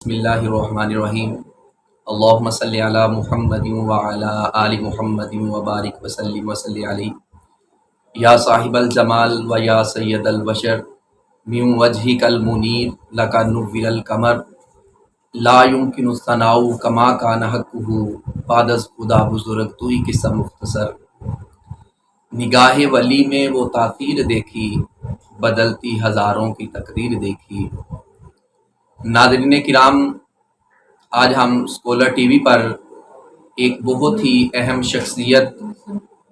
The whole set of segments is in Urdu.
بسم اللہ الرحمن الرحیم اللہم صلی علی محمد وعلی آل محمد وبارک وسلم وصلی علیہ یا صاحب الجمال و یا سید البشر من وجہک المنیر لک نور القمر لا یمکن الثناء کما کان حقہ بعد از خدا بزرگ تو ہی قصہ مختصر نگاہ ولی میں وہ تاثیر دیکھی بدلتی ہزاروں کی تقدیر دیکھی۔ ناظرین کرام، آج ہم اسکالر ٹی وی پر ایک بہت ہی اہم شخصیت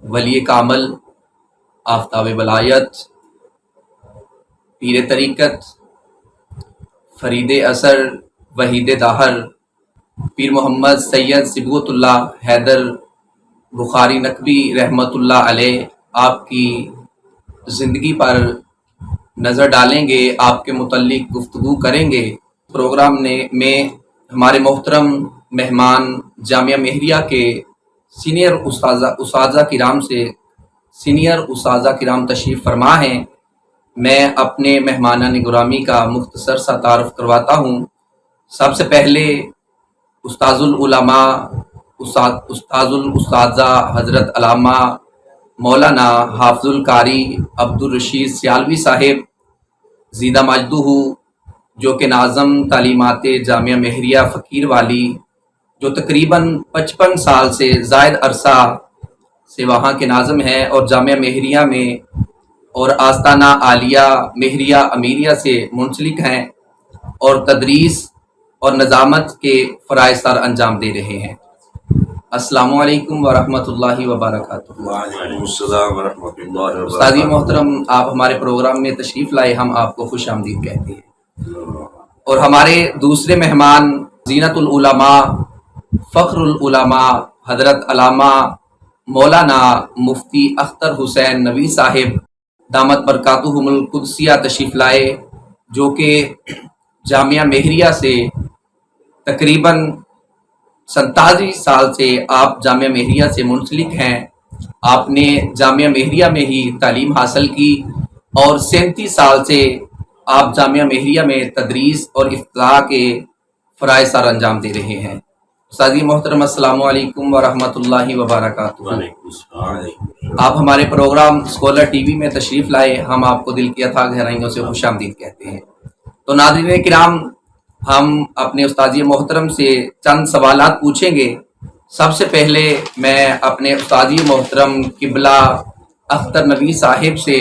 ولی کامل، آفتاب ولایت، پیر طریقت، فرید اثر، وحید داہر، پیر محمد سید صبغت اللہ حیدر بخاری نقوی رحمۃ اللہ علیہ، آپ کی زندگی پر نظر ڈالیں گے، آپ کے متعلق گفتگو کریں گے۔ پروگرام میں ہمارے محترم مہمان جامعہ مہریہ کے سینئر اساتذہ کرام تشریف فرما ہیں۔ میں اپنے مہمانان گرامی کا مختصر سا تعارف کرواتا ہوں۔ سب سے پہلے استاذ العلماء، استاذ الاساتذہ حضرت علامہ مولانا حافظ القاری عبدالرشید سیالوی صاحب زیدہ مجدہ، جو کہ ناظم تعلیمات جامعہ مہریہ فقیر والی، جو تقریباً 55 سال سے زائد عرصہ سے وہاں کے ناظم ہیں اور جامعہ مہریہ میں اور آستانہ عالیہ مہریہ امیریہ سے منسلک ہیں اور تدریس اور نظامت کے فرائض سر انجام دے رہے ہیں۔ السلام علیکم ورحمۃ اللہ وبرکاتہ۔ وعلیکم السلام ورحمۃ اللہ وبرکاتہ۔ استاذ محترم، آپ ہمارے پروگرام میں تشریف لائے، ہم آپ کو خوش آمدید کہتے ہیں۔ اور ہمارے دوسرے مہمان زینت العلماء، فخر العلماء، حضرت علامہ مولانا مفتی اختر حسین نوی صاحب دامت برکاتہم القدسیہ تشریف لائے، جو کہ جامعہ مہریہ سے تقریباً 47 سال سے آپ جامعہ مہریہ سے منسلک ہیں۔ آپ نے جامعہ مہریہ میں ہی تعلیم حاصل کی اور 37 سال سے آپ جامعہ مہریہ میں تدریس اور افتضاح کے فرائض سر انجام دے رہے ہیں۔ استاذ محترم، السلام علیکم ورحمۃ اللہ وبرکاتہ۔ وعلیکم السلام۔ آپ ہمارے پروگرام اسکالر ٹی وی میں تشریف لائے، ہم آپ کو دل کی اتھاہ گہرائیوں سے خوش آمدید کہتے ہیں۔ تو ناظرین کرام، ہم اپنے استاذ محترم سے چند سوالات پوچھیں گے۔ سب سے پہلے میں اپنے استاذ محترم قبلہ اختر نوی صاحب سے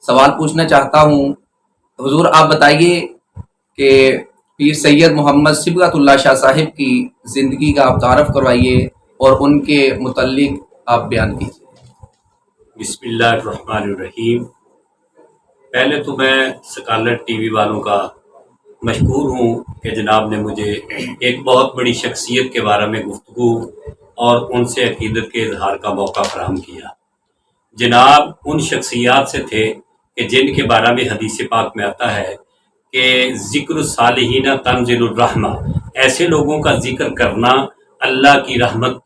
سوال پوچھنا چاہتا ہوں۔ حضور، آپ بتائیے کہ پیر سید محمد صبغت اللہ شاہ صاحب کی زندگی کا آپ تعارف کروائیے اور ان کے متعلق آپ بیان کیجیے۔ بسم اللہ الرحمن الرحیم۔ پہلے تو میں اسکالر ٹی وی والوں کا مشکور ہوں کہ جناب نے مجھے ایک بہت بڑی شخصیت کے بارے میں گفتگو اور ان سے عقیدت کے اظہار کا موقع فراہم کیا۔ جناب ان شخصیات سے تھے کہ جن کے بارے میں حدیث پاک میں آتا ہے کہ ذکر الصالحین تنزل الرحمہ، ایسے لوگوں کا ذکر کرنا اللہ کی رحمت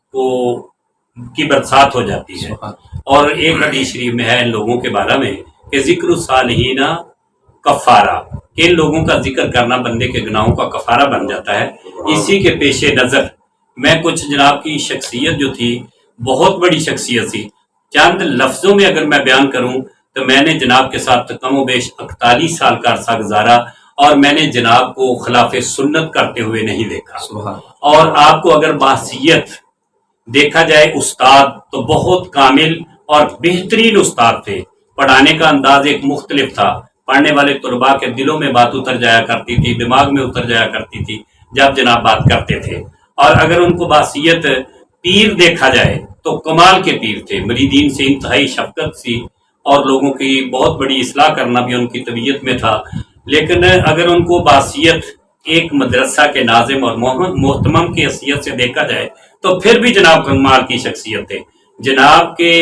کی برسات ہو جاتی ہے۔ اور ایک حدیث شریف میں ہے ان لوگوں کے بارے میں کہ ذکر الصالحین کفارہ، کہ ان لوگوں کا ذکر کرنا بندے کے گناہوں کا کفارہ بن جاتا ہے۔ اسی کے پیش نظر میں کچھ جناب کی شخصیت جو تھی، بہت بڑی شخصیت تھی، چند لفظوں میں اگر میں بیان کروں تو میں نے جناب کے ساتھ کم و بیش 41 سال کا عرصہ گزارا اور میں نے جناب کو خلاف سنت کرتے ہوئے نہیں دیکھا۔ اور آپ کو اگر بحثیت دیکھا جائے استاد تو بہت کامل اور بہترین استاد تھے۔ پڑھانے کا انداز ایک مختلف تھا، پڑھنے والے طلباء کے دلوں میں بات اتر جایا کرتی تھی، دماغ میں اتر جایا کرتی تھی جب جناب بات کرتے تھے۔ اور اگر ان کو بحثیت پیر دیکھا جائے تو کمال کے پیر تھے، مریدین سے انتہائی شفقت سی اور لوگوں کی بہت بڑی اصلاح کرنا بھی ان کی طبیعت میں تھا۔ لیکن اگر ان کو بحثیت ایک مدرسہ کے ناظم اور محتمم کی حیثیت سے دیکھا جائے تو پھر بھی جناب کمال کی شخصیت تھے۔ جناب کے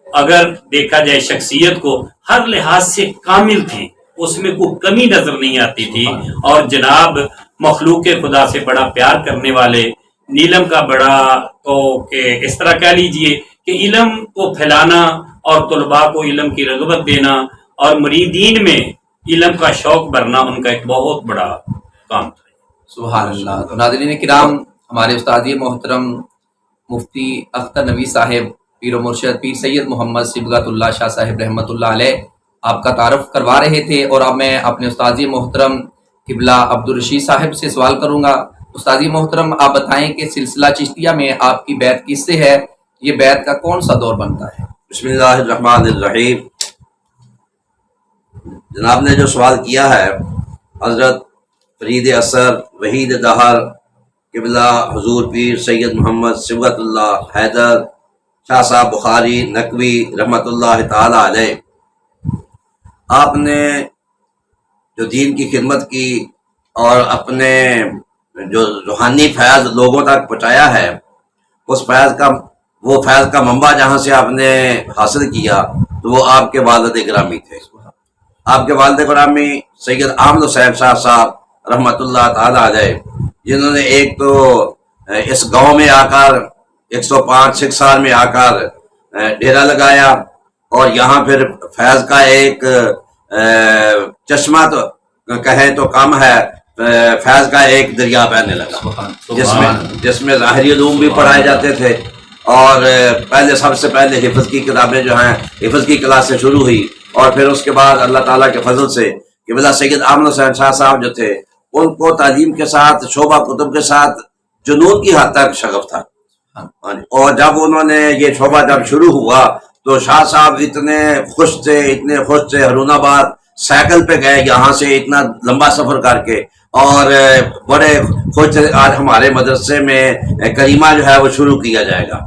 اگر دیکھا جائے شخصیت کو ہر لحاظ سے کامل تھی، اس میں کوئی کمی نظر نہیں آتی تھی۔ اور جناب مخلوق خدا سے بڑا پیار کرنے والے، نیلم کا بڑا تو کہ اس طرح کہہ لیجئے کہ علم کو پھیلانا اور طلباء کو علم کی رغبت دینا اور مریدین میں علم کا شوق بھرنا ان کا ایک بہت بڑا کام تھا۔ سبحان اللہ. تو ناظرین کرام، ہمارے استاد محترم مفتی اختر نبی صاحب پیر و مرشد پیر سید محمد صبغت اللہ شاہ صاحب رحمۃ اللہ علیہ آپ کا تعارف کروا رہے تھے، اور اب میں اپنے استاد محترم قبلہ عبدالرشید صاحب سے سوال کروں گا. استاد محترم، آپ بتائیں کہ سلسلہ چشتیہ میں آپ کی بیعت کس سے ہے؟ یہ بیعت کا کون سا دور بنتا ہے؟ بسم اللہ الرحمن الرحیم. جناب نے جو سوال کیا ہے، حضرت فرید اثر وحید دہر قبلہ حضور پیر سید محمد صبغت اللہ حیدر شاہ صاحب بخاری نقوی رحمۃ اللہ تعالی علیہ، آپ نے جو دین کی خدمت کی اور اپنے جو روحانی فیض لوگوں تک پہنچایا ہے، اس فیض کا منبع جہاں سے آپ نے حاصل کیا تو وہ آپ کے والد گرامی تھے. آپ کے والد گرامی سید احمد حسین شاہ صاحب رحمۃ اللہ تعالی علیہ، جنہوں نے ایک تو اس گاؤں میں آ کر 105 سال میں آ کر ڈیرا لگایا، اور یہاں پھر فیض کا ایک چشمہ تو کہیں تو کم ہے، فیض کا ایک دریا بہنے لگا، جس میں ظاہری علوم بھی پڑھائے جاتے تھے. اور سب سے پہلے حفظ کی کتابیں جو ہیں، حفظ کی کلاس سے شروع ہوئی، اور پھر اس کے بعد اللہ تعالیٰ کے فضل سے قبلہ سید احمد حسین شاہ صاحب جو تھے، ان کو تعلیم کے ساتھ شعبہ کتب کے ساتھ جنون کی حد تک شغف تھا. اور جب انہوں نے یہ شعبہ جب شروع ہوا تو شاہ صاحب اتنے خوش تھے، ہرون آباد سائیکل پہ گئے یہاں سے اتنا لمبا سفر کر کے، اور بڑے خوش تھے آج ہمارے مدرسے میں کریمہ جو ہے وہ شروع کیا جائے گا.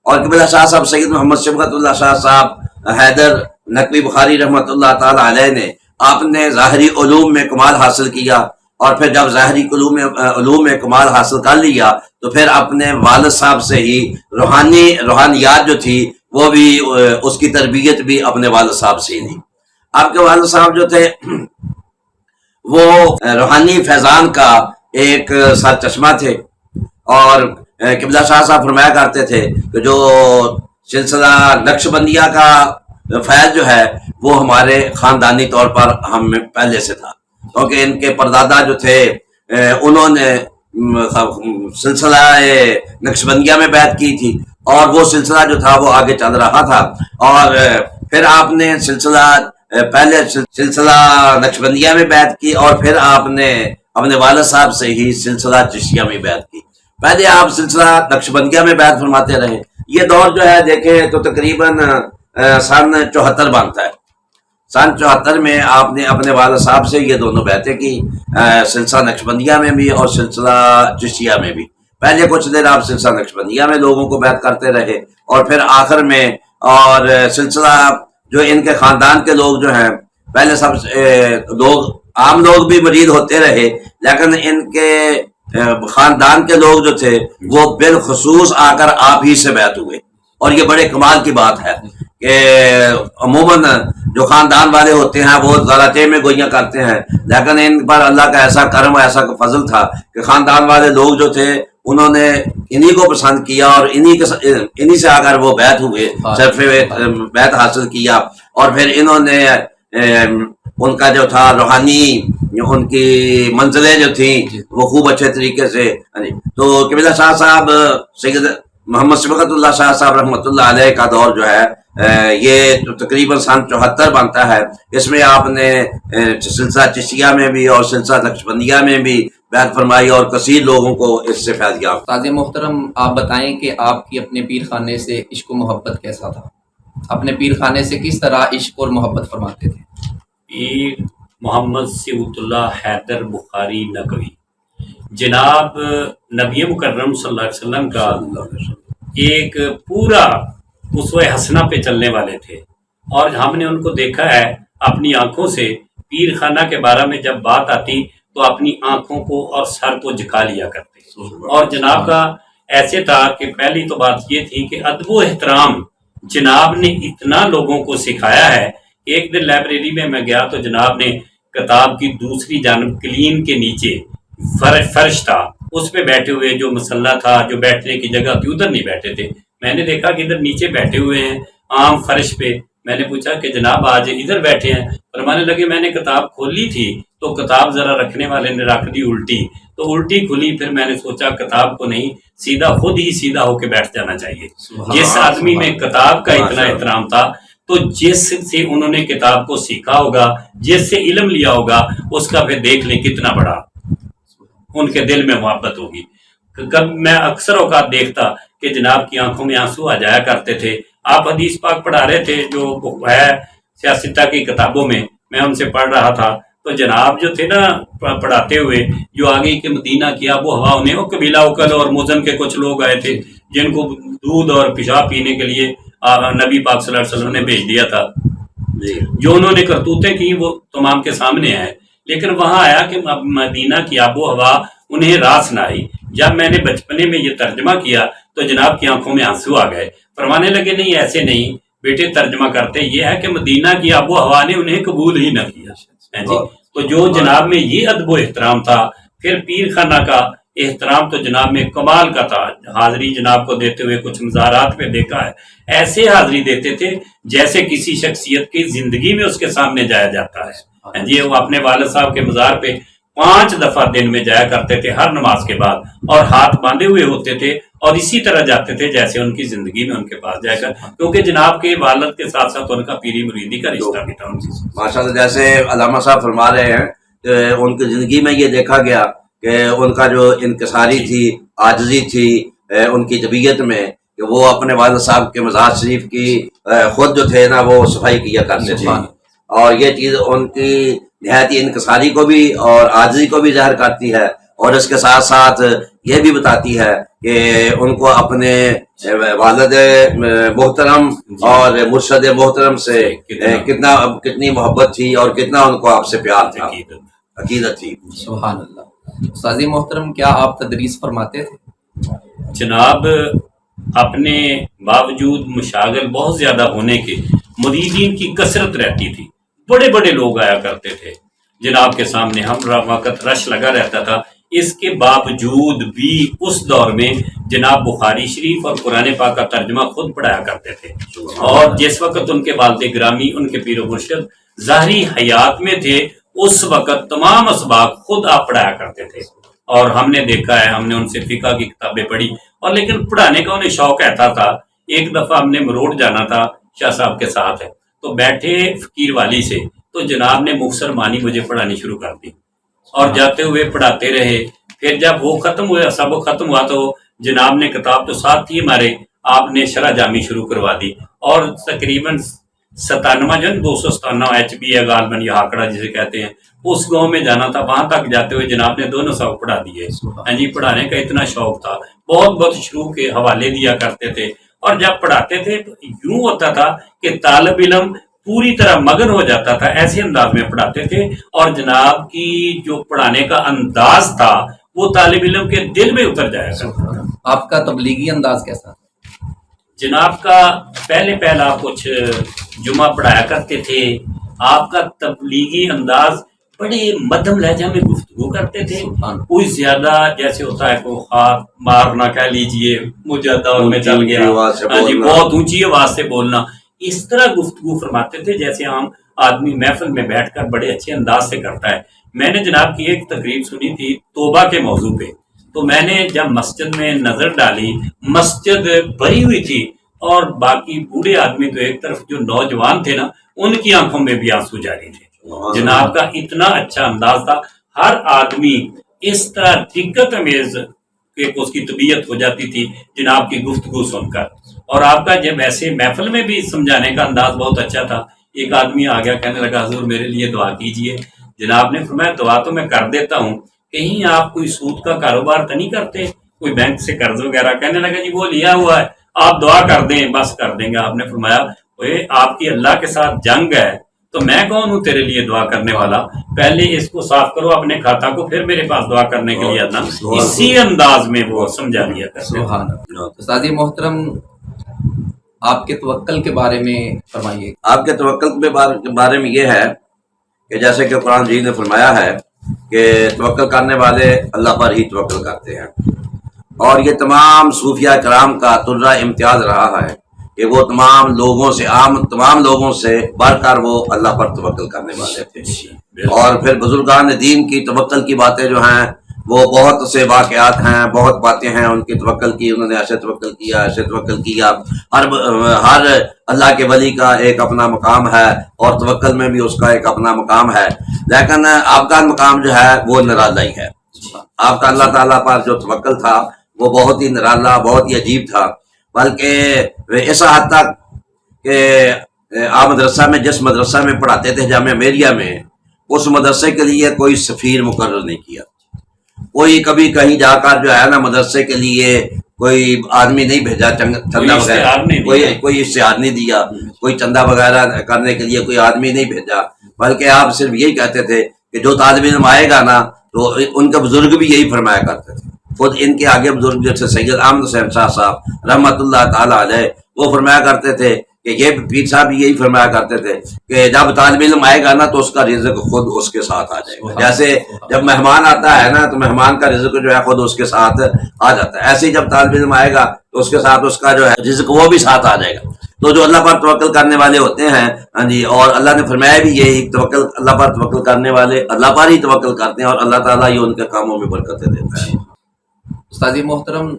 اور قبلہ شاہ صاحب سید محمد صبغت اللہ شاہ صاحب حیدر نقوی بخاری رحمۃ اللہ تعالی علیہ نے، آپ نے ظاہری علوم میں کمال حاصل کیا، اور پھر جب ظاہری علوم میں کمال حاصل کر لیا تو پھر اپنے والد صاحب سے ہی روحانیات جو تھی وہ بھی، اس کی تربیت بھی اپنے والد صاحب سے ہی نہیں. آپ کے والد صاحب جو تھے وہ روحانی فیضان کا ایک سر چشمہ تھے، اور قبلہ شاہ صاحب فرمایا کرتے تھے کہ جو سلسلہ نقش بندیہ کا فیض جو ہے وہ ہمارے خاندانی طور پر ہم میں پہلے سے تھا، کیونکہ ان کے پردادا جو تھے انہوں نے سلسلہ نقش بندیہ میں بیعت کی تھی، اور وہ سلسلہ جو تھا وہ آگے چل رہا تھا. اور پھر آپ نے پہلے سلسلہ نقش بندیہ میں بیعت کی، اور پھر آپ نے اپنے والد صاحب سے ہی سلسلہ چشتیہ میں بیعت کی. پہلے آپ سلسلہ نقش بندیہ میں بیعت فرماتے رہے. یہ دور جو ہے دیکھیں تو تقریباً سن 74 بنتا ہے. سن 74 میں آپ نے اپنے والد صاحب سے یہ دونوں بیعتیں کی، سلسلہ نقش بندیہ میں بھی اور سلسلہ چشتیہ میں بھی. پہلے کچھ دیر آپ سلسلہ نقش بندیہ میں لوگوں کو بیعت کرتے رہے، اور پھر آخر میں اور سلسلہ جو ان کے خاندان کے لوگ جو ہیں، پہلے سب عام لوگ بھی مرید ہوتے رہے، لیکن ان کے خاندان کے لوگ جو تھے وہ بالخصوص آ کر آپ ہی سے بیعت ہوئے. اور یہ بڑے کمال کی بات ہے کہ عموماً جو خاندان والے ہوتے ہیں وہ ذرا میں گوئیاں کرتے ہیں، لیکن ان پر اللہ کا ایسا کرم، ایسا فضل تھا کہ خاندان والے لوگ جو تھے انہوں نے انہی کو پسند کیا، اور انہی سے آ کر وہ بیعت ہوئے، صرف بیعت حاصل کیا. اور پھر انہوں نے ان کا جو تھا روحانی ان کی منزلیں جو تھیں وہ خوب اچھے طریقے سے. تو قبلہ شاہ صاحب سید محمد صبغت اللہ شاہ صاحب رحمۃ اللہ علیہ کا دور جو ہے یہ تقریباً سن 74 بنتا ہے. اس میں آپ نے سلسلہ چشتیہ میں بھی اور سلسلہ نقش بندیہ میں بھی بیعت فرمائی، اور کثیر لوگوں کو اس سے فیض یاب. استاد محترم، آپ بتائیں کہ آپ کی اپنے پیر خانے سے عشق و محبت کیسا تھا؟ اپنے پیر خانے سے کس طرح عشق اور محبت فرماتے تھے؟ پیر محمد صبغت اللہ حیدر بخاری نقوی جناب نبی مکرم صلی اللہ علیہ وسلم کا ایک پورا اسوہ حسنہ پہ چلنے والے تھے، اور ہم نے ان کو دیکھا ہے اپنی آنکھوں سے. پیر خانہ کے بارے میں جب بات آتی تو اپنی آنکھوں کو اور سر کو جھکا لیا کرتے. اور جناب کا ایسے تھا کہ پہلی تو بات یہ تھی کہ ادب و احترام جناب نے اتنا لوگوں کو سکھایا ہے. ایک دن لائبریری میں گیا تو جناب نے کتاب کی دوسری جانب کلین کے نیچے فرش تھا، اس پہ بیٹھے ہوئے جو مسلح تھا، جو بیٹھنے کی جگہ تھی ادھر نہیں بیٹھے تھے. میں نے دیکھا کہ ادھر نیچے بیٹھے ہوئے ہیں عام فرش پہ. میں نے پوچھا کہ جناب آج ادھر بیٹھے ہیں؟ فرمانے لگے میں نے کتاب کھولی تھی تو کتاب ذرا رکھنے والے نے رکھ دی الٹی، تو الٹی کھلی، پھر میں نے سوچا کتاب کو نہیں، سیدھا خود ہی سیدھا ہو کے بیٹھ جانا چاہیے۔ جس آدمی میں کتاب کا اتنا احترام تھا تو جس سے انہوں نے کتاب کو سیکھا ہوگا، جس سے علم لیا ہوگا، اس کا پھر دیکھ لیں کتنا بڑا ان کے دل میں محبت ہوگی۔ کب میں اکثر اوقات دیکھتا کہ جناب کی آنکھوں میں آنسو آ جایا کرتے تھے۔ آپ حدیث پاک پڑھا رہے تھے جو ہے سیاستہ کی کتابوں میں ان سے پڑھ رہا تھا، تو جناب جو تھے نا پڑھاتے ہوئے، جو آگے کہ مدینہ کی آب و ہوا انہیں، وہ قبیلہ اکل اور مزن کے کچھ لوگ آئے تھے جن کو دودھ اور پیشاب پینے کے لیے نبی پاک صلی اللہ علیہ وسلم نے بھیج دیا تھا، جو انہوں نے کرتوتیں کی وہ تمام کے سامنے آئے، لیکن وہاں آیا کہ مدینہ کی آب و ہوا انہیں راس نہ آئی۔ جب میں نے بچپنے میں یہ ترجمہ کیا تو جناب کی آنکھوں میں آنسو آ گئے، فرمانے لگے نہیں ایسے نہیں بیٹے، ترجمہ کرتے یہ ہے کہ مدینہ کی آب و ہوا نے انہیں قبول ہی نہ کیا جی۔ تو جو جناب میں یہ ادب و احترام تھا، پھر پیر خانہ کا احترام تو جناب میں کمال کا تھا۔ حاضری جناب کو دیتے ہوئے کچھ مزارات پہ دیکھا ہے، ایسے حاضری دیتے تھے جیسے کسی شخصیت کی زندگی میں اس کے سامنے جایا جاتا ہے جی۔ وہ اپنے والد صاحب کے مزار پہ 5 دفعہ دن میں جایا کرتے تھے ہر نماز کے بعد، اور ہاتھ باندھے ہوئے ہوتے تھے اور اسی طرح جاتے تھے جیسے ان کی زندگی میں ان کے پاس جائے گا، کیونکہ جناب کے والد کے ساتھ ساتھ ان کا پیری مریدی کا رشتہ بھی تھا ان سے۔ ماشاءاللہ، جیسے علامہ صاحب فرما رہے ہیں کہ ان کی زندگی میں یہ دیکھا گیا کہ ان کا جو انکساری تھی، عاجزی تھی ان کی طبیعت میں، کہ وہ اپنے والد صاحب کے مزار شریف کی خود جو تھے نا وہ صفائی کیا کرتے تھے، اور یہ چیز ان کی نہایت انکساری کو بھی اور عاجزی کو بھی ظاہر کرتی ہے، اور اس کے ساتھ ساتھ یہ بھی بتاتی ہے کہ ان کو اپنے والد محترم اور مرشد محترم سے کتنی محبت تھی اور کتنا ان کو آپ سے پیار تھا، عقیدت تھی۔ سبحان اللہ۔ استاذ محترم، کیا آپ تدریس فرماتے تھے؟ جناب اپنے باوجود مشاغل بہت زیادہ ہونے کے مریدین کی کثرت رہتی تھی، بڑے بڑے لوگ آیا کرتے تھے جناب کے سامنے، ہم وقت رش لگا رہتا تھا، اس کے باوجود بھی اس دور میں جناب بخاری شریف اور قرآن پاک کا ترجمہ خود پڑھایا کرتے تھے، اور جس وقت ان کے والد گرامی، ان کے پیر و مرشد ظاہری حیات میں تھے، اس وقت تمام اسباق خود آپ پڑھایا کرتے تھے، اور ہم نے دیکھا ہے، ہم نے ان سے فقہ کی کتابیں پڑھی، اور لیکن پڑھانے کا انہیں شوق ایسا تھا۔ ایک دفعہ ہم نے مروڑ جانا تھا شاہ صاحب کے ساتھ ہے، تو بیٹھے فقیر والی سے، تو جناب نے مختصر معنی مجھے پڑھانی شروع کر دی، اور جاتے ہوئے پڑھاتے رہے۔ پھر جب وہ ختم ہوا، سبق ختم ہوا، تو جناب نے کتاب تو ساتھ ہی ہمارے آپ نے شرح جامی شروع کروا دی، اور تقریباً 97 297 HB ہے غالباً، یہ آنکڑا جسے کہتے ہیں، اس گاؤں میں جانا تھا، وہاں تک جاتے ہوئے جناب نے دونوں سبق پڑھا دیے جی۔ پڑھانے کا اتنا شوق تھا، بہت بہت شروع کے حوالے دیا کرتے تھے، اور جب پڑھاتے تھے تو یوں ہوتا تھا کہ طالب علم پوری طرح مگن ہو جاتا تھا، ایسے انداز میں پڑھاتے تھے، اور جناب کی جو پڑھانے کا انداز تھا وہ طالب علم کے دل میں اتر جایا کرتا تھا۔ آپ کا تبلیغی انداز کیسا تھا؟ جناب کا پہلا کچھ جمعہ پڑھایا کرتے تھے، آپ کا تبلیغی انداز بڑے مدھم لہجہ میں گفتگو کرتے تھے، کوئی زیادہ جیسے ہوتا ہے کوئی خاک مارنا کہہ لیجئے، مجھے دور میں چل گیا جی، بہت اونچی آواز سے بولنا، اس طرح گفتگو فرماتے تھے جیسے عام آدمی محفل میں بیٹھ کر بڑے اچھے انداز سے کرتا ہے۔ میں نے جناب کی ایک تقریب سنی تھی توبہ کے موضوع پہ، تو میں نے جب مسجد میں نظر ڈالی، مسجد بھری ہوئی تھی، اور باقی بوڑھے آدمی تو ایک طرف، جو نوجوان تھے نا ان کی آنکھوں میں بھی آنسو جاری تھے۔ جناب کا اتنا اچھا انداز تھا، ہر آدمی اس طرح دقت امیز ایک اس کی طبیعت ہو جاتی تھی جناب کی گفتگو سن کر، اور آپ کا جب ایسے محفل میں بھی سمجھانے کا انداز بہت اچھا تھا۔ ایک آدمی آ گیا، کہنے لگا حضور میرے لیے دعا کیجئے۔ جناب نے فرمایا دعا تو میں کر دیتا ہوں، کہیں آپ کوئی سود کا کاروبار تو نہیں کرتے، کوئی بینک سے قرض وغیرہ؟ کہنے لگا جی وہ لیا ہوا ہے، آپ دعا کر دیں بس کر دیں گے۔ آپ نے فرمایا آپ کی اللہ کے ساتھ جنگ ہے تو میں کون ہوں تیرے لیے دعا کرنے والا، پہلے اس کو صاف کرو اپنے کھاتا کو، پھر میرے پاس دعا کرنے کے لیے آنا۔ اسی انداز میں وہ سمجھا دیا کرتے۔ استاد محترم، آپ کے توکل کے بارے میں فرمائیے۔ آپ کے توکل کے بارے میں یہ ہے کہ جیسے کہ قرآن مجید نے فرمایا ہے کہ توکل کرنے والے اللہ پر ہی توکل کرتے ہیں، اور یہ تمام صوفیہ کرام کا طرہ امتیاز رہا ہے کہ وہ تمام لوگوں سے تمام لوگوں سے بڑھ کر وہ اللہ پر توکل کرنے والے تھے. اور پھر بزرگان دین کی توکل کی باتیں جو ہیں وہ بہت سے واقعات ہیں، بہت باتیں ہیں ان کی توکل کی. انہوں نے ایسے توکل کیا، ایسے توکل کیا. ہر اللہ کے ولی کا ایک اپنا مقام ہے اور توکل میں بھی اس کا ایک اپنا مقام ہے. لیکن آپ کا مقام جو ہے وہ نرالا ہی ہے. آپ کا اللہ تعالیٰ پر جو توکل تھا وہ بہت ہی نرالا، بہت ہی عجیب تھا. بلکہ اس حد تک کہ آپ مدرسہ میں جس مدرسہ میں پڑھاتے تھے جامعہ ملیہ میں، اس مدرسے کے لیے کوئی سفیر مقرر نہیں کیا. کوئی کبھی کہیں جا کر جو ہے نا مدرسے کے لیے کوئی آدمی نہیں بھیجا، چندہ وغیرہ کوئی اشتہار نہیں دیا، کوئی چندہ وغیرہ کرنے کے لیے کوئی آدمی نہیں بھیجا. بلکہ آپ صرف یہی کہتے تھے کہ جو طالب علم آئے گا نا، تو ان کے بزرگ بھی یہی فرمایا کرتے تھے. خود ان کے آگے بزرگ جیسے سید احمد حسین شاہ صاحب رحمۃ اللہ تعالیٰ علیہ، وہ فرمایا کرتے تھے کہ یہ پیر صاحب یہی فرمایا کرتے تھے کہ جب طالب علم آئے گا نا تو اس کا رزق خود اس کے ساتھ آ جائے گا. جیسے جب مہمان آتا ہے نا تو مہمان کا رزق جو ہے خود اس کے ساتھ آ جاتا ہے، ایسے ہی جب طالب علم آئے گا تو اس کے ساتھ اس کا جو ہے رزق وہ بھی ساتھ آ جائے گا. تو جو اللہ پر توکل کرنے والے ہوتے ہیں، ہاں جی، اور اللہ نے فرمایا بھی یہی توکل، اللہ پر توکل کرنے والے اللہ پر ہی توکل کرتے ہیں اور اللہ تعالیٰ ہی ان کے کاموں میں برکتیں دیتا ہے. استاذ محترم،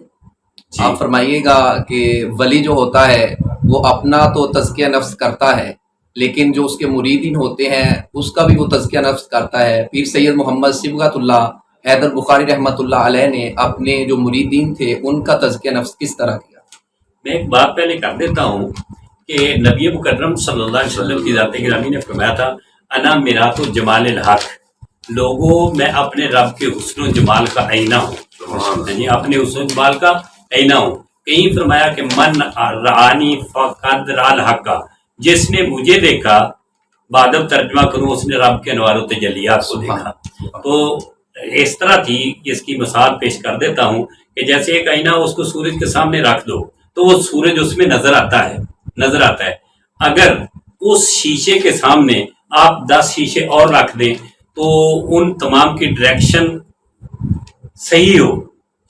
آپ فرمائیے گا کہ ولی جو ہوتا ہے وہ اپنا تو تزکیہ نفس کرتا ہے، لیکن جو اس کے مریدین ہوتے ہیں اس کا بھی وہ تزکیہ نفس کرتا ہے. پیر سید محمد صبغت اللہ حیدر بخاری رحمۃ اللہ علیہ نے اپنے جو مریدین تھے ان کا تزکیہ نفس کس طرح کیا؟ میں ایک بات پہلے کر دیتا ہوں کہ نبی مکرم صلی اللہ علیہ وسلم کی ذات گرامی نے فرمایا تھا، انا میرات جمال الحق، لوگوں میں اپنے رب کے حسن و جمال کا آئینہ ہوں. یعنی اپنے حسن و جمال کا آئینہ ہوں. کہیں فرمایا کہ من رعانی فقد رأى الحق، جس نے مجھے دیکھا، بعد ترجمہ کروں اس نے رب کے انوار و تجلیات کو دیکھا. تو اس طرح تھی، اس کی مثال پیش کر دیتا ہوں کہ جیسے ایک آئینہ اس کو سورج کے سامنے رکھ دو تو وہ سورج اس میں نظر آتا ہے. اگر اس شیشے کے سامنے آپ 10 شیشے اور رکھ دیں تو ان تمام کی ڈائریکشن صحیح ہو،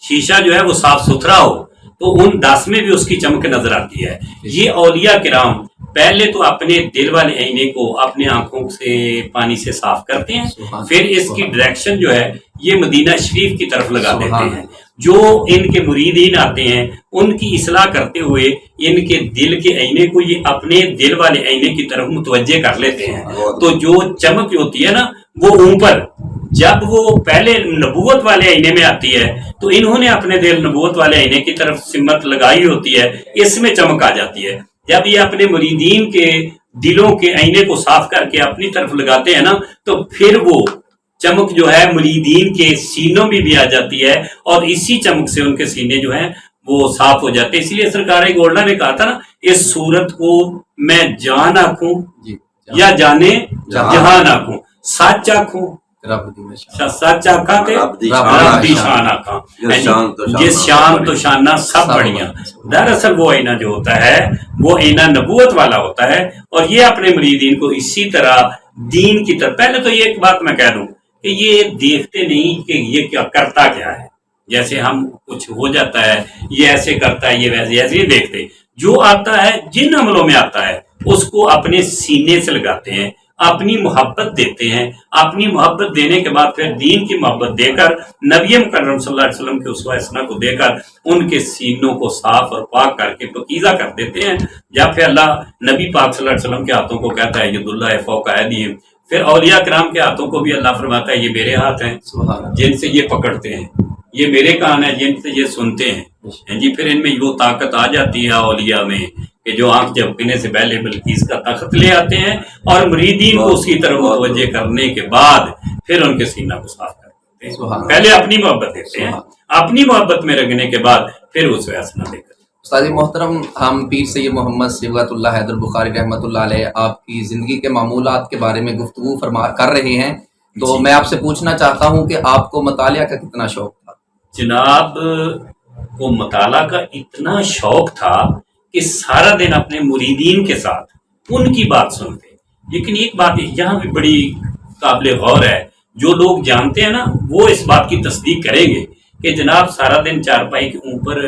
شیشہ جو ہے وہ صاف ستھرا ہو، تو ان 10 میں بھی اس کی چمک نظر آتی ہے. یہ اولیاء کرام پہلے تو اپنے دل والے آئینے کو اپنے آنکھوں سے پانی سے صاف کرتے ہیں، پھر اس کی ڈائریکشن جو ہے یہ مدینہ شریف کی طرف لگا دیتے ہیں. جو ان کے مریدین آتے ہیں ان کی اصلاح کرتے ہوئے ان کے دل کے آئینے کو یہ اپنے دل والے آئینے کی طرف متوجہ کر لیتے ہیں. تو جو چمک ہوتی ہے نا وہ اوپر، جب وہ پہلے نبوت والے آئینے میں آتی ہے تو انہوں نے اپنے دل نبوت والے آئینے کی طرف سمت لگائی ہوتی ہے، اس میں چمک آ جاتی ہے. جب یہ اپنے مریدین کے دلوں کے آئینے کو صاف کر کے اپنی طرف لگاتے ہیں نا تو پھر وہ چمک جو ہے مریدین کے سینوں میں بھی آ جاتی ہے اور اسی چمک سے ان کے سینے جو ہیں وہ صاف ہو جاتے ہیں. اس لیے سرکار گولڈا نے کہا تھا نا، اس صورت کو میں جان آنکھوں یا جانے جہان آنکھوں، سچ آنکھوں سچ آنکھاں تے رب دی شان آنکھاں، جس شان تو شانہ سب بڑیاں. دراصل وہ آئینہ جو ہوتا ہے وہ آئینہ نبوت والا ہوتا ہے اور یہ اپنے مریدین کو اسی طرح دین کی طرف. پہلے تو یہ ایک بات میں کہہ دوں کہ یہ دیکھتے نہیں کہ یہ کیا کرتا کیا ہے. جیسے ہم کچھ ہو جاتا ہے یہ ایسے کرتا ہے یہ ویسے، ایسے نہیں دیکھتے. جو آتا ہے جن عملوں میں آتا ہے اس کو اپنے سینے سے لگاتے ہیں، اپنی محبت دیتے ہیں. اپنی محبت دینے کے بعد پھر دین کی محبت دے کر نبی مکرم صلی اللہ علیہ وسلم کے اسوہ حسنہ کو دے کر ان کے سینوں کو صاف اور پاک کر کے پاکیزہ کر دیتے ہیں. جب پھر اللہ نبی پاک صلی اللہ علیہ وسلم کے ہاتھوں کو کہتا ہے ید اللہ فوق ایدیہم، پھر اولیاء کرام کے ہاتھوں کو بھی اللہ فرماتا ہے یہ میرے ہاتھ ہیں جن سے یہ پکڑتے ہیں، یہ میرے کان ہیں جن سے یہ سنتے ہیں. جی پھر ان میں وہ طاقت آ جاتی ہے اولیاء میں کہ جو آنکھ جھپکنے سے پہلے بلقیس کا تخت لے آتے ہیں اور مریدین کو اس کی طرف متوجہ کرنے کے بعد پھر ان کے سینہ کو صاف کر دیتے ہیں. پہلے اپنی محبت دیتے ہیں، اپنی محبت میں رکھنے کے بعد پھر اس ویسنا دے کر. استاد محترم، ہم پیر سید محمد صبغت اللہ حیدر بخاری رحمۃ اللہ علیہ آپ کی زندگی کے معمولات کے بارے میں گفتگو کر رہے ہیں، تو میں آپ سے پوچھنا چاہتا ہوں کہ آپ کو مطالعہ کا کتنا شوق تھا؟ جناب کو مطالعہ کا اتنا شوق تھا کہ سارا دن اپنے مریدین کے ساتھ ان کی بات سنتے. لیکن ایک بات یہاں بھی بڑی قابل غور ہے، جو لوگ جانتے ہیں نا وہ اس بات کی تصدیق کریں گے کہ جناب سارا دن چارپائی کے اوپر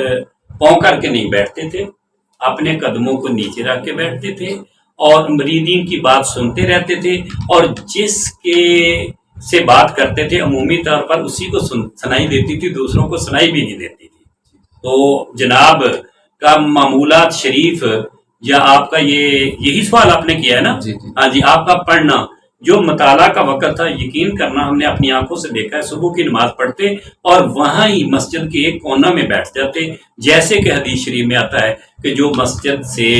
پاؤں کر کے نہیں بیٹھتے تھے، اپنے قدموں کو نیچے رکھ کے بیٹھتے تھے اور مریدین کی بات سنتے رہتے تھے، اور جس کے سے بات کرتے تھے عمومی طور پر اسی کو سنائی دیتی تھی، دوسروں کو سنائی بھی نہیں دیتی تھی۔ تو جناب کا معمولات شریف، یا آپ کا یہی سوال آپ نے کیا ہے نا؟ جی ہاں جی، آپ کا پڑھنا جو مطالعہ کا وقت تھا، یقین کرنا ہم نے اپنی آنکھوں سے دیکھا ہے، صبح کی نماز پڑھتے اور وہاں ہی مسجد کے ایک کونا میں بیٹھ جاتے، جیسے کہ حدیث شریف میں آتا ہے کہ جو مسجد سے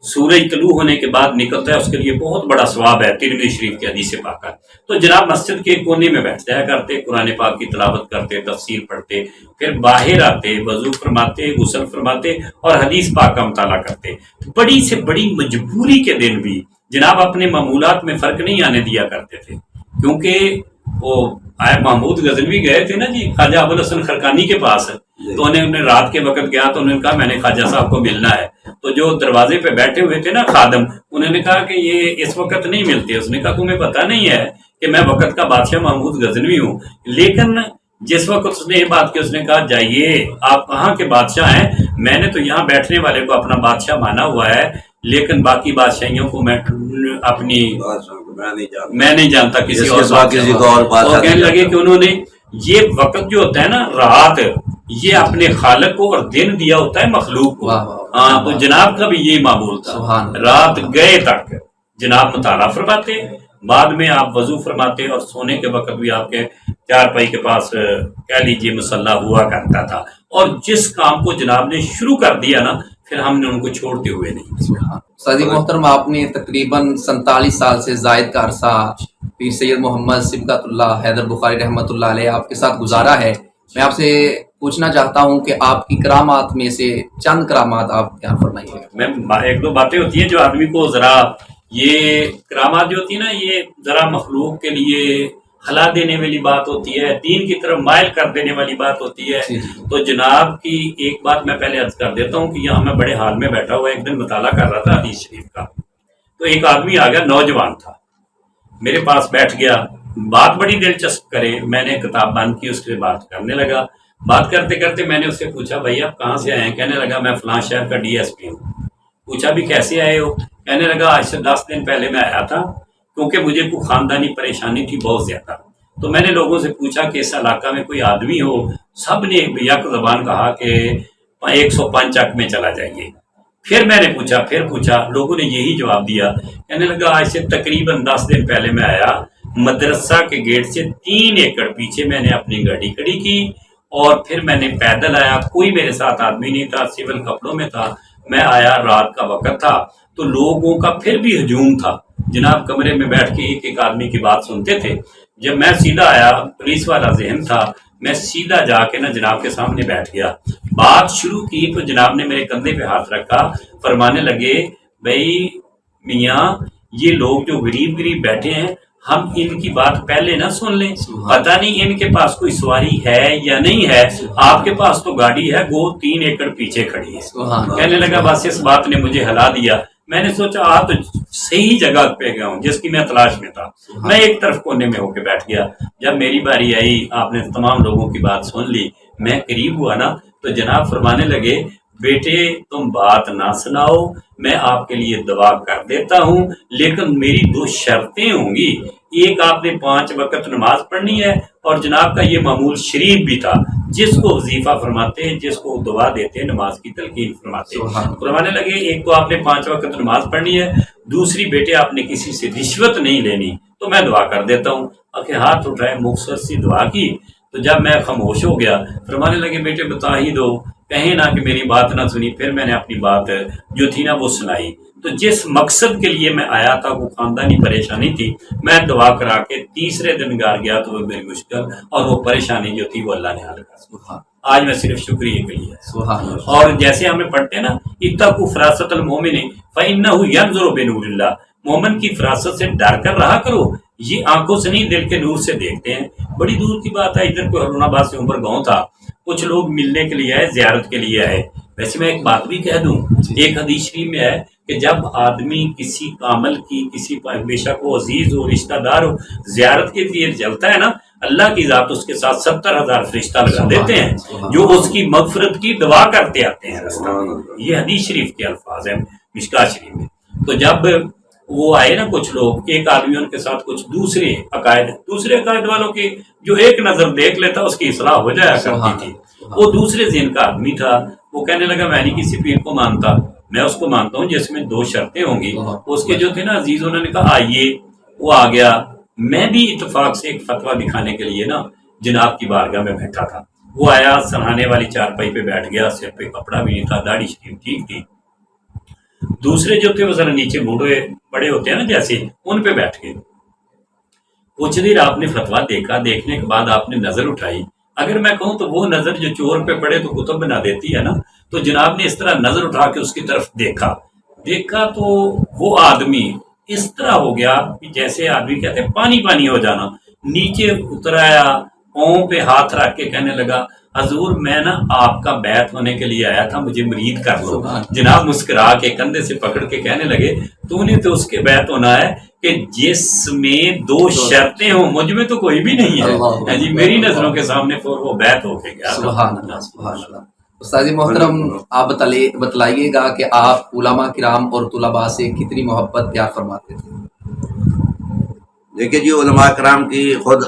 سورج طلوع ہونے کے بعد نکلتا ہے اس کے لیے بہت بڑا ثواب ہے، ترمذی شریف کی حدیث پاک کا۔ تو جناب مسجد کے کونے میں بیٹھ جایا کرتے، قرآن پاک کی تلاوت کرتے، تفسیر پڑھتے، پھر باہر آتے، وضو فرماتے، غسل فرماتے اور حدیث پاک کا مطالعہ کرتے۔ بڑی سے بڑی مجبوری کے دن بھی جناب اپنے معمولات میں فرق نہیں آنے دیا کرتے تھے، کیونکہ وہ محمود غزنوی گئے تھے نا جی خواجہ ابوالحسن خرقانی کے پاس، تو انہیں رات کے وقت گیا تو انہوں نے کہا میں نے خواجہ صاحب کو ملنا ہے، تو جو دروازے پہ بیٹھے ہوئے تھے نا خادم، انہوں نے کہا کہ یہ اس وقت نہیں ملتے۔ اس نے کہا تمہیں پتہ نہیں ہے کہ میں وقت کا بادشاہ محمود غزنوی ہوں؟ لیکن جس وقت اس نے یہ بات کی اس نے کہا جائیے آپ کہاں کے بادشاہ ہیں، میں نے تو یہاں بیٹھنے والے کو اپنا بادشاہ مانا ہوا ہے، لیکن باقی بادشاہیوں کو میں اپنی میں نہیں جانتا کسی اور اور کہنے لگے کہ انہوں نے یہ وقت جو ہوتا ہے نا رات، یہ اپنے خالق کو اور دن دیا ہوتا ہے مخلوق کو۔ ہاں تو جناب کا بھی یہی معمول تھا، رات گئے تک جناب مطالعہ فرماتے، بعد میں آپ وضو فرماتے، اور سونے کے وقت بھی آپ کے چارپائی کے پاس کہہ لیجیے مصلی ہوا کرتا تھا، اور جس کام کو جناب نے شروع کر دیا نا پھر ہم نے ان کو چھوڑتے ہوئے نہیں۔ سعدی محترم، آپ نے تقریباً 47 سال سے زائد کا عرصہ پیر سید محمد صبغت اللہ حیدر بخاری رحمۃ اللہ علیہ آپ کے ساتھ گزارا ہے۔ میں آپ سے پوچھنا چاہتا ہوں کہ آپ کی کرامات میں سے چند کرامات آپ بیان فرمائیے۔ میں ایک دو باتیں ہوتی ہیں جو آدمی کو ذرا، یہ کرامات جو ہوتی ہے نا یہ ذرا مخلوق کے لیے ہلا دینے والی بات ہوتی ہے، دین کی طرف مائل کر دینے والی بات ہوتی ہے۔ تو جناب کی ایک بات میں پہلے عرض کر دیتا ہوں کہ یہاں میں بڑے حال میں بیٹھا ہوا ایک دن مطالعہ کر رہا تھا حدیث شریف کا، تو ایک آدمی آ گیا، نوجوان تھا، میرے پاس بیٹھ گیا، بات بڑی دلچسپ کرے، میں نے کتاب بند کی، اس کے بات کرنے لگا۔ بات کرتے کرتے میں نے اس سے پوچھا بھائی آپ کہاں سے آئے ہیں؟ کہنے لگا میں فلاں شہر کا ڈی ایس پی ہوں۔ پوچھا بھی کیسے آئے ہو؟ کہنے لگا آج سے 10 دن پہلے میں آیا تھا، کیونکہ مجھے کوئی خاندانی پریشانی تھی بہت زیادہ، تو میں نے لوگوں سے پوچھا کہ اس علاقہ میں کوئی آدمی ہو، سب نے یک زبان کہا کہ 105 چک میں چلا جائیے۔ پھر میں نے پوچھا، لوگوں نے یہی جواب دیا۔ کہنے لگا آج سے تقریباً 10 دن پہلے میں آیا، مدرسہ کے گیٹ سے 3 ایکڑ پیچھے میں نے اپنی گاڑی کھڑی کی، اور پھر میں نے پیدل آیا، کوئی میرے ساتھ آدمی نہیں تھا، سول کپڑوں میں تھا، میں آیا، رات کا وقت تھا، تو لوگوں کا پھر بھی ہجوم تھا جناب، کمرے میں بیٹھ کے ایک ایک آدمی کی بات سنتے تھے۔ جب میں سیدھا آیا، پولیس والا ذہن تھا، میں سیدھا جا کے نا جناب کے سامنے بیٹھ گیا، بات شروع کی تو جناب نے میرے کندھے پہ ہاتھ رکھا، فرمانے لگے بھائی میاں یہ لوگ جو غریب بیٹھے ہیں، ہم ان کی بات پہلے نہ سن لیں، پتہ نہیں ان کے پاس کوئی سواری ہے یا نہیں ہے، آپ کے پاس تو گاڑی ہے، وہ 3 ایکڑ پیچھے کھڑی ہے۔ کہنے لگا بس اس بات نے مجھے ہلا دیا۔ میں نے سوچا آپ تو صحیح جگہ پہ گیا ہوں جس کی میں تلاش میں تھا۔ میں ایک طرف کونے میں ہو کے بیٹھ گیا۔ جب میری باری آئی، آپ نے تمام لوگوں کی بات سن لی، میں قریب ہوا نا تو جناب فرمانے لگے بیٹے تم بات نہ سناؤ، میں آپ کے لیے دعا کر دیتا ہوں، لیکن میری 2 شرطیں ہوں گی، ایک آپ نے 5 وقت نماز پڑھنی ہے، اور جناب کا یہ معمول شریف بھی تھا، جس کو وظیفہ فرماتے ہیں، جس کو دعا دیتے ہیں، نماز کی تلقین فرماتے ہیں۔ فرمانے لگے ایک تو آپ نے 5 وقت نماز پڑھنی ہے، دوسری بیٹے آپ نے کسی سے رشوت نہیں لینی، تو میں دعا کر دیتا ہوں۔ آخر ہاتھ اٹھائے، مختصر سی دعا کی، تو جب میں خاموش ہو گیا، فرمانے لگے بیٹے بتا ہی دو، کہیں نہ کہ میری بات نہ سنی۔ پھر میں نے اپنی بات جو تھی نا وہ سنائی۔ تو جس مقصد کے لیے میں آیا تھا، وہ خاندانی پریشانی تھی، میں دعا کرا کے تیسرے دن گھر گیا تو وہ میری مشکل اور وہ پریشانی جو تھی وہ اللہ نے حل کر۔ آج میں صرف شکریہ کے لیے، اور جیسے ہمیں پڑھتے ہیں نا اتقوا فراست المومن فإنہ ینظر بنور اللہ، مومن کی فراست سے ڈر کر رہا کرو، یہ آنکھوں سے نہیں دل کے نور سے دیکھتے ہیں۔ بڑی دور کی بات ہے، ادھر کوئی ہرون آباد سے اوپر گاؤں تھا، کچھ لوگ ملنے کے لیے آئے، زیارت کے لیے آئے۔ ویسے میں ایک بات بھی کہہ دوں، ایک حدیث شریف میں ہے کہ جب آدمی کسی کامل کی، کسی بے شک وہ عزیز ہو، رشتہ دار ہو، زیارت کے لیے چلتا ہے نا، اللہ کی ذات اس کے ساتھ 70,000 فرشتہ لگا دیتے ہیں جو اس کی مغفرت کی دعا کرتے آتے ہیں رستہ میں۔ یہ حدیث شریف کے الفاظ ہیں مشکات شریف میں۔ تو جب وہ آئے نا کچھ لوگ، ایک آدمی ان کے ساتھ کچھ دوسرے عقائد والوں کی جو ایک نظر دیکھ لیتا اس کی اصلاح ہو جایا کرتی تھی، وہ دوسرے ذہن کا آدمی تھا۔ وہ کہنے لگا میں نہیں کسی پیر کو مانتا، میں اس کو مانتا ہوں جس میں 2 شرطیں ہوں گی۔ اس کے جو تھے نا عزیز، انہوں نے کہا آئیے، وہ آ گیا۔ میں بھی اتفاق سے ایک فتویٰ دکھانے کے لیے نا جناب کی بارگاہ میں بیٹھا تھا۔ وہ آیا، سرہانے والی چارپائی پہ بیٹھ گیا، سر پہ کپڑا بھی نہیں تھا، داڑھی شریف ٹھیک تھی۔ دوسرے جو تھے وہ ذرا نیچے بوڑھے بڑے ہوتے ہیں نا جیسے، ان پہ بیٹھ گئے۔ کچھ دیر آپ نے فتویٰ دیکھا، دیکھنے کے بعد آپ نے نظر اٹھائی۔ اگر میں کہوں تو وہ نظر جو چور پہ پڑے تو کتب بنا دیتی ہے نا، تو جناب نے اس طرح نظر اٹھا کے اس کی طرف دیکھا تو وہ آدمی اس طرح ہو گیا کہ جیسے آدمی کہتے ہیں پانی پانی ہو جانا، نیچے اتر آیا، پاؤں پہ ہاتھ رکھ کے کہنے لگا حضور میں نا آپ کا بیعت ہونے کے لیے آیا تھا، مجھے مرید کر لو۔ جناب مسکرا کے کندھے سے پکڑ کے کہنے لگے تو نے تو اس کے بیعت ہونا ہے کہ جس میں 2 شرطیں ہوں، مجھ میں تو کوئی بھی نہیں ہے جی، میری نظروں کے سامنے وہ بیعت ہو کے گیا۔ سبحان اللہ، سبحان اللہ۔ استاد محترم، آپ بتلائیے گا کہ آپ علماء کرام اور طلباء سے کتنی محبت پیار فرماتے تھے؟ دیکھیے جی، علماء کرام کی خود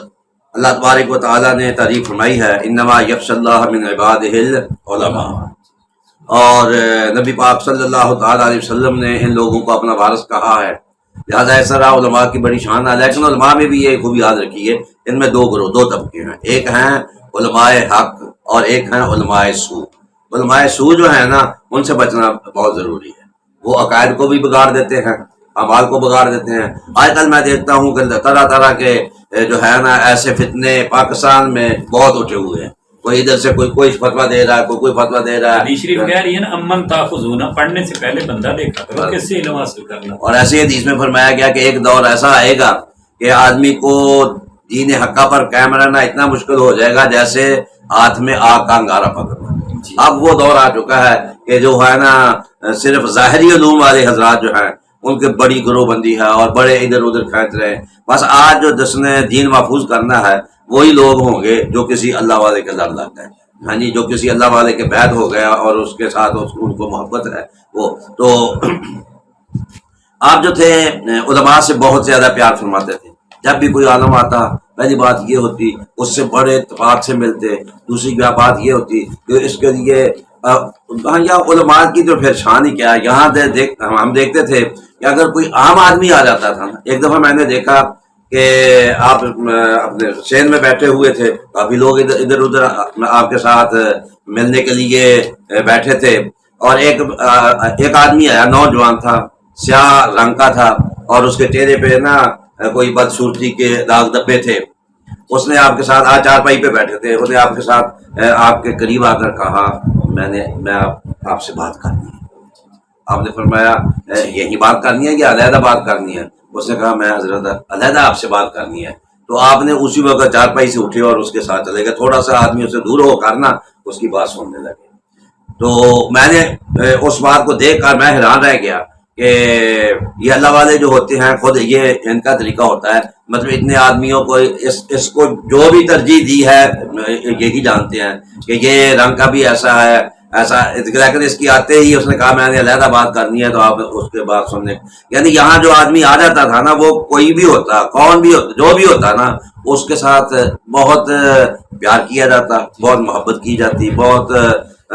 اللہ تبارک و تعالیٰ نے تعریف فرمائی ہے، انما یخشی اللہ من عبادہ العلماء، اور نبی پاک صلی اللہ تعالیٰ علیہ وسلم نے ان لوگوں کو اپنا وارث کہا ہے، لہٰذا ایسا رہا علماء کی بڑی شان ہے۔ لیکن علماء میں بھی یہ خوب یاد رکھیے، ان میں 2 گروہ، 2 طبقے ہیں، ایک ہیں علماء حق اور ایک ہیں علماء سو۔ علماء سو جو ہیں نا، ان سے بچنا بہت ضروری ہے، وہ عقائد کو بھی بگاڑ دیتے ہیں، اعمال کو بگاڑ دیتے ہیں۔ آج کل میں دیکھتا ہوں کہ طرح طرح کے جو ہے نا ایسے فتنے پاکستان میں بہت اٹھے ہوئے ہیں، کوئی ادھر سے کوئی فتویٰ دے رہا ہے، کوئی فتویٰ دے رہا ہے۔ حدیث شریف کہہ رہی ہے نا امن تاخذون، پڑھنے سے پہلے بندہ دیکھا کرو کس سے علم حاصل کرنا۔ اور ایسے ہی حدیث میں فرمایا گیا کہ ایک دور ایسا آئے گا کہ آدمی کو دین حقہ پر قائم رہنا اتنا مشکل ہو جائے گا جیسے ہاتھ میں آگ کا انگارہ پکڑنا۔ اب وہ دور آ چکا ہے کہ جو ہے نا صرف ظاہری علوم والے حضرات جو ہیں ان کے بڑی گروہ بندی ہے اور بڑے ادھر ادھر کھینچ رہے ہیں۔ بس آج جو جس نے دین محفوظ کرنا ہے وہی لوگ ہوں گے جو کسی اللہ والے کے لڑ لگ گئے، ہاں جی، جو کسی اللہ والے کے بیعت ہو گیا اور اس کے ساتھ ان کو محبت ہے وہ تو۔ آپ جو تھے علماء سے بہت زیادہ پیار فرماتے تھے، جب بھی کوئی عالم آتا پہلی بات یہ ہوتی اس سے بڑے اتفاق سے ملتے، دوسری بات یہ ہوتی کہ اس کے لیے یا علماء کی تو پھر شان ہی کیا، یہاں ہم دیکھتے تھے کہ اگر کوئی عام آدمی آ جاتا تھا نا، ایک دفعہ میں نے دیکھا کہ آپ اپنے سین میں بیٹھے ہوئے تھے، کافی لوگ ادھر ادھر آپ کے ساتھ ملنے کے لیے بیٹھے تھے، اور ایک آدمی آیا، نوجوان تھا، سیاہ رنگ کا تھا، اور اس کے چہرے پہ نا کوئی بدصورتی کے داغ دبے تھے۔ اس نے آپ کے ساتھ چارپائی پہ بیٹھے تھے، اس نے آپ کے ساتھ آپ کے قریب آ کر کہا میں آپ سے بات کرنی ہے۔ آپ نے فرمایا یہی بات کرنی ہے یا علیحدہ بات کرنی ہے؟ اس نے کہا میں حضرت علیحدہ آپ سے بات کرنی ہے۔ تو آپ نے اسی وقت چارپائی سے اٹھے اور اس کے ساتھ چلے گئے، تھوڑا سا آدمی اسے دور ہو کر نا اس کی بات سننے لگے۔ تو میں نے اس بات کو دیکھ کر میں حیران رہ گیا کہ یہ اللہ والے جو ہوتے ہیں خود یہ ان کا طریقہ ہوتا ہے، مطلب اتنے آدمیوں کو اس کو جو بھی ترجیح دی ہے یہی جانتے ہیں کہ یہ رنگ کا بھی ایسا ہے ایسا، لیکن اس کی آتے ہی اس نے کہا میں نے علیحدہ بات کرنی ہے، تو آپ اس کے بعد سننے، یعنی یہاں جو آدمی آ جاتا تھا نا وہ کوئی بھی ہوتا، کون بھی ہوتا، جو بھی ہوتا نا، اس کے ساتھ بہت پیار کیا جاتا، بہت محبت کی جاتی، بہت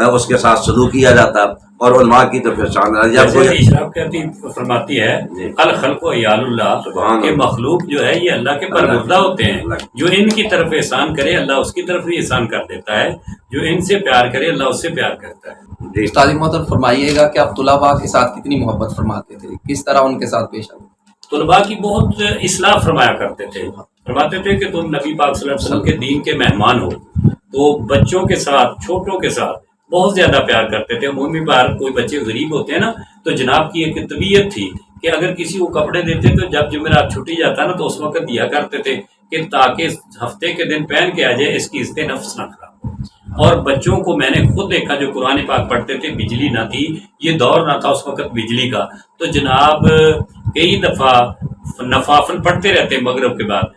اس کے ساتھ سلوک کیا جاتا، اور علماء کی تو پہچان فرماتی ہے الخلق عیال اللہ، کہ مخلوق جو ہے یہ اللہ کے پروردہ ہوتے ہیں، جو ان کی طرف احسان کرے اللہ اس کی طرف بھی احسان کر دیتا ہے، جو ان سے پیار کرے اللہ اس سے پیار کرتا ہے۔ استاد محترم فرمائیے گا کہ آپ طلباء کے ساتھ کتنی محبت فرماتے تھے، کس طرح ان کے ساتھ پیش آتے؟ طلباء کی بہت اصلاح فرمایا کرتے تھے، فرماتے تھے کہ تم نبی پاک صلی اللہ علیہ وسلم کے دین کے مہمان ہو، تو بچوں کے ساتھ، چھوٹوں کے ساتھ بہت زیادہ پیار کرتے تھے۔ عمومی بار کوئی بچے غریب ہوتے ہیں نا، تو جناب کی ایک طبیعت تھی کہ اگر کسی کو کپڑے دیتے تو جب جمعرات چھٹی جاتا نا تو اس وقت دیا کرتے تھے کہ تاکہ ہفتے کے دن پہن کے آ جائے، اس کی عزت نفس نہ خراب۔ اور بچوں کو میں نے خود دیکھا جو قرآن پاک پڑھتے تھے، بجلی نہ تھی، یہ دور نہ تھا اس وقت بجلی کا، تو جناب کئی دفعہ نفافل پڑھتے رہتے مغرب کے بعد،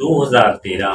2013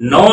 9